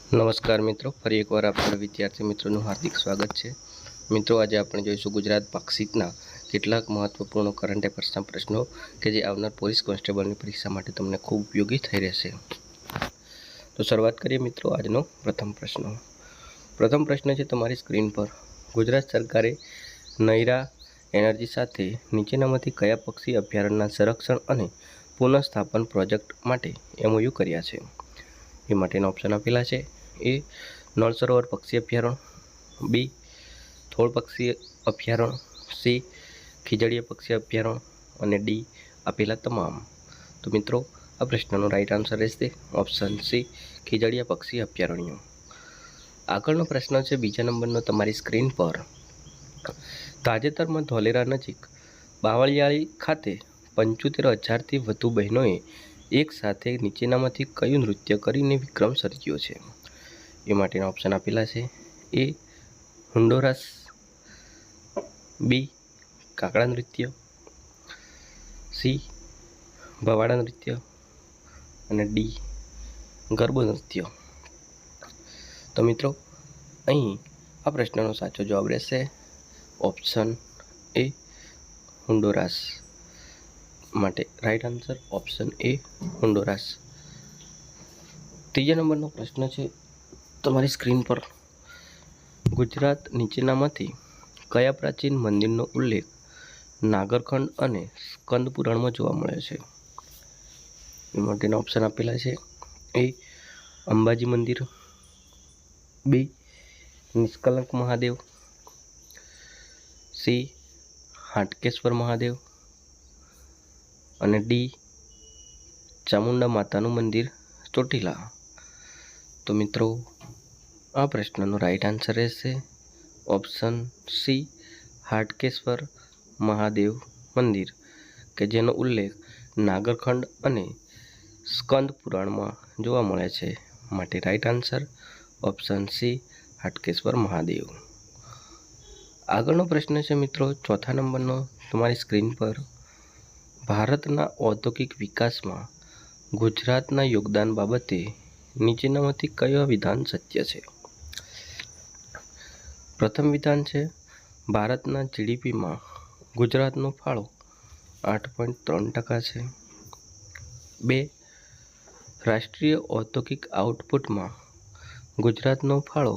નમસ્કાર મિત્રો, ફરી એકવાર આપણા વિદ્યાર્થી મિત્રોનું હાર્દિક સ્વાગત છે. મિત્રો, આજે આપણે જોઈશું ગુજરાત પાક્ષિકના કેટલાક મહત્વપૂર્ણ કરંટ અફેર્સના પ્રશ્નો કે જે આવનાર પોલીસ કોન્સ્ટેબલની પરીક્ષા માટે તમને ખૂબ ઉપયોગી થઈ રહેશે. તો શરૂઆત કરીએ મિત્રો આજનો પ્રથમ પ્રશ્ન. પ્રથમ પ્રશ્ન છે તમારી સ્ક્રીન પર. ગુજરાત સરકારે નૈરા એનર્જી સાથે નીચેનામાંથી કયા પક્ષી અભયારણ્યના સંરક્ષણ અને પુનઃસ્થાપન પ્રોજેક્ટ માટે MOU કર્યા છે? એ માટેના ઓપ્શન આપેલા છે. એ નળ સરોવર પક્ષી અભયારણ્ય, બી થોળ પક્ષી અભયારણ્ય, સી ખીજડીયા પક્ષી અભયારણ્ય અને ડી આપેલા તમામ. તો મિત્રો, આ પ્રશ્નનો રાઈટ આન્સર રહેશે ઓપ્શન સી ખીજડીયા પક્ષી અભયારણ્ય. આગળનો પ્રશ્ન છે બીજા નંબરનો તમારી સ્ક્રીન પર. તાજેતરમાં ધોલેરા નજીક બાવળિયાળી ખાતે 75,000થી વધુ બહેનોએ એક સાથે નીચેનામાંથી કયું નૃત્ય કરીને વિક્રમ સર્જ્યો છે? એ માટેના ઓપ્શન આપેલા છે. એ હુન્ડોરાસ, બી કાકડા નૃત્ય, સી ભવાડા નૃત્ય અને ડી ગરબો નૃત્ય. તો મિત્રો, અહીં આ પ્રશ્નનો સાચો જવાબ રહેશે ઓપ્શન એ હુન્ડોરાસ. માટે right answer option A Honduras. ત્રીજા નંબરનો પ્રશ્ન છે તમારી સ્ક્રીન પર. ગુજરાત નીચેનામાંથી કયા પ્રાચીન મંદિરનો ઉલ્લેખ નાગરખંડ અને સ્કંદ પુરાણમાં જોવા મળે છે? એ માટેના ઓપ્શન આપેલા છે. એ અંબાજી મંદિર, બી નિષ્કલંક મહાદેવ, સી હાટકેશ્વર મહાદેવ અને ડી ચામુંડા માતાનું મંદિર ચોટીલા. તો મિત્રો, આ પ્રશ્નનો રાઈટ આન્સર રહેશે ઓપ્શન સી હાટકેશ્વર મહાદેવ મંદિર, કે જેનો ઉલ્લેખ નાગરખંડ અને સ્કંદ પુરાણમાં જોવા મળે છે. માટે right answer option C Hatkeshwar Mahadev. આગળનો પ્રશ્ન છે મિત્રો ચોથા નંબરનો તમારી સ્ક્રીન પર. ભારતના ઔદ્યોગિક વિકાસમાં ગુજરાતના યોગદાન બાબતે નીચેનામાંથી કયો વિધાન સત્ય છે? પ્રથમ વિધાન છે ભારતના GDPમાં ગુજરાતનો ફાળો 8.3% છે. બે રાષ્ટ્રીય ઔદ્યોગિક આઉટપુટમાં ગુજરાતનો ફાળો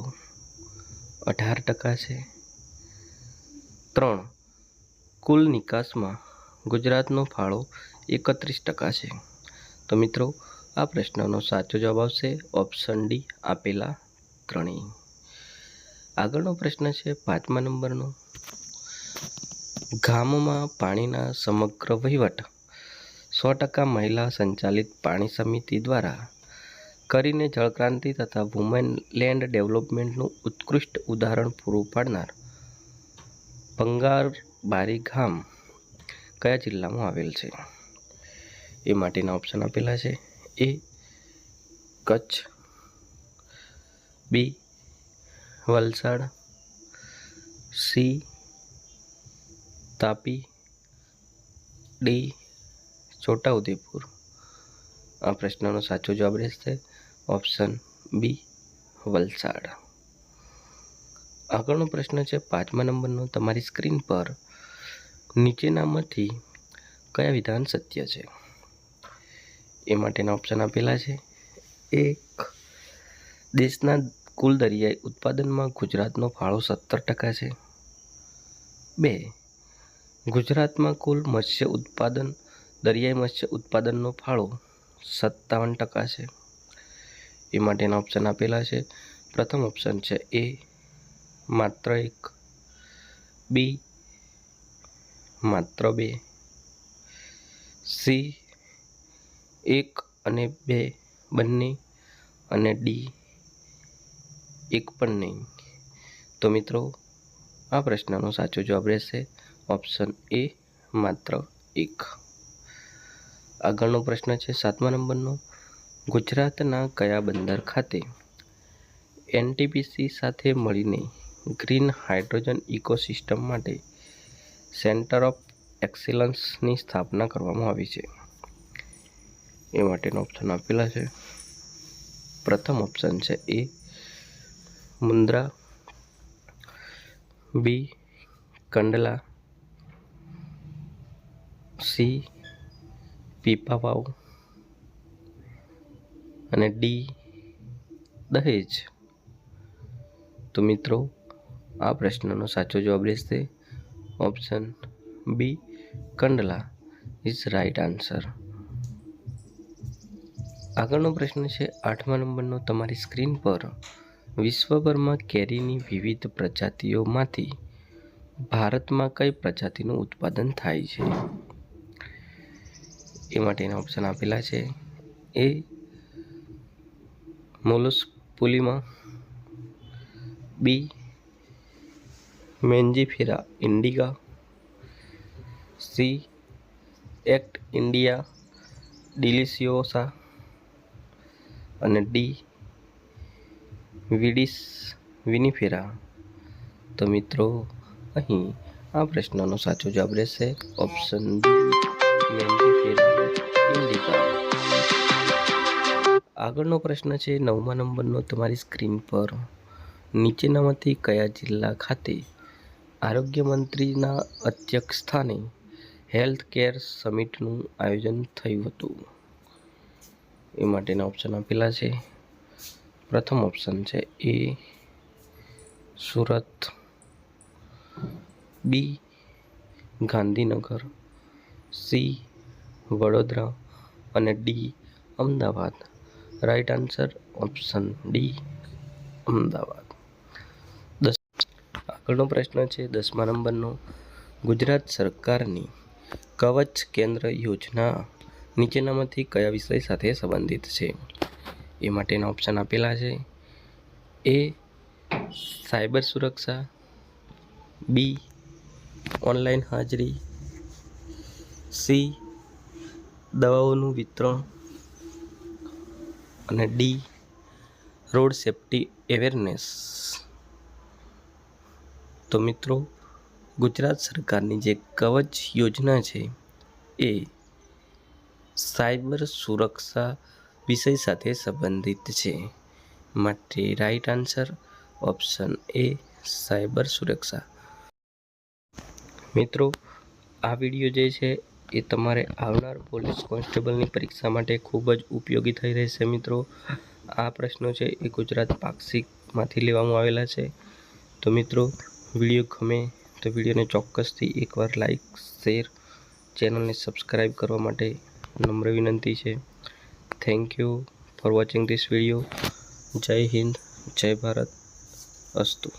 18% છે. 3 કુલ નિકાસમાં ગુજરાતનો ફાળો 31% છે. તો મિત્રો, આ પ્રશ્નનો સાચો જવાબ આવશે ઓપ્શન ડી આપેલા ત્રણેય. આગળનો પ્રશ્ન છે પાંચમા નંબરનો. ગામમાં પાણીના સમગ્ર વહીવટ 100% મહિલા સંચાલિત પાણી સમિતિ દ્વારા કરીને જળક્રાંતિ તથા વુમેન લેન્ડ ડેવલપમેન્ટનું ઉત્કૃષ્ટ ઉદાહરણ પૂરું પાડનાર ભંગારબારી ગામ કયા જિલ્લામાં આવેલ છે? એ માટેના ઓપ્શન આપેલા છે. એ કચ્છ, બી વલસાડ, સી તાપી, ડી છોટાઉદેપુર. આ પ્રશ્નનો સાચો જવાબ રહેશે ઓપ્શન બી વલસાડ. આગળનો પ્રશ્ન છે પાંચમા નંબરનો તમારી સ્ક્રીન પર. નીચેનામાંથી કયા વિધાન સત્ય છે? એ માટેના ઓપ્શન આપેલા છે. એક દેશના કુલ દરિયાઈ ઉત્પાદનમાં ગુજરાતનો ફાળો 17% છે. 2 ગુજરાતમાં કુલ મત્સ્ય ઉત્પાદન દરિયાઈ મત્સ્ય ઉત્પાદનનો ફાળો 57% છે. એ માટેના ઓપ્શન આપેલા છે. પ્રથમ ઓપ્શન છે એ માત્ર 1, બી માત્ર 2, સી 1 અને 2 બંને અને ડી 1 પણ નહીં. તો મિત્રો, આ પ્રશ્નનો સાચો જવાબ રહેશે ઓપ્શન એ માત્ર 1. આગળનો પ્રશ્ન છે સાતમા નંબરનો. ગુજરાતના કયા બંદર ખાતે NTPC સાથે મળીને ગ્રીન હાઇડ્રોજન ઇકોસિસ્ટમ માટે સેન્ટર ઓફ એક્સેલન્સની સ્થાપના કરવામાં આવી છે? એ માટેનો ઓપ્શન આપેલા છે. પ્રથમ ઓપ્શન છે એ મુન્દ્રા, બી કંડલા, સી પીપાવાવ અને ડી દહેજ. તો મિત્રો આ પ્રશ્નનો સાચો જવાબ રહેશે option B Kandla is right answer. આગળનો પ્રશ્ન છે 8મા નંબરનો. તમારી સ્ક્રીન પર વિશ્વભરમાં કેરીની વિવિધ પ્રજાતિઓમાંથી ભારતમાં કઈ પ્રજાતિનું ઉત્પાદન થાય છે? એ માટેના ઓપ્શન આપેલા છે. એ મોલસ્પુલીમા, બી Mangifera Indica, C act India ડિલિસિયોસા અને ડી વિડિસ વિનિફેરા. તો મિત્રો અહીં આ પ્રશ્નનો સાચો જવાબ રહેશે ઓપ્શન બી મેન્જીફેરા ઇન્ડિકા. આગળનો પ્રશ્ન છે 9મા નંબરનો. તમારી સ્ક્રીન પર નીચેનામાંથી કયા જિલ્લા ખાતે આરોગ્ય મંત્રીના અધ્યક્ષ સ્થાને હેલ્થ કેર સમિટનું આયોજન થયું હતું? એ માટેના ઓપ્શન આપેલા છે. પ્રથમ ઓપ્શન છે એ સુરત, બી ગાંધીનગર, સી વડોદરા અને D Ahmedabad. Right answer option D Ahmedabad. આગળનો પ્રશ્ન છે 10મા નંબરનો. ગુજરાત સરકારની કવચ કેન્દ્ર યોજના નીચેનામાંથી કયા વિષય સાથે સંબંધિત છે? એ માટેના ઓપ્શન આપેલા છે. એ સાયબર સુરક્ષા, બી ઓનલાઈન હાજરી, સી દવાઓનું વિતરણ અને ડી રોડ સેફ્ટી અવેરનેસ. તો મિત્રો ગુજરાત સરકારની જે કવચ યોજના છે એ સાયબર સુરક્ષા વિષય સાથે સંબંધિત છે. માટે રાઈટ આન્સર ઓપ્શન એ સાયબર સુરક્ષા. મિત્રો આ વિડીયો જે છે એ તમારે આવનાર પોલીસ કોન્સ્ટેબલની પરીક્ષા માટે ખૂબ જ ઉપયોગી થઈ રહેશે. મિત્રો આ પ્રશ્નો છે એ ગુજરાત પાક્ષિકમાંથી લેવામાં આવેલા છે. તો મિત્રો વિડીયો ગમે તો વિડીયોને ચોક્કસથી એકવાર લાઈક, શેર, ચેનલને સબસ્ક્રાઈબ કરવા માટે નમ્ર વિનંતી છે. Thank you for watching this video. જય હિન્દ, જય ભારત, અસ્તુ.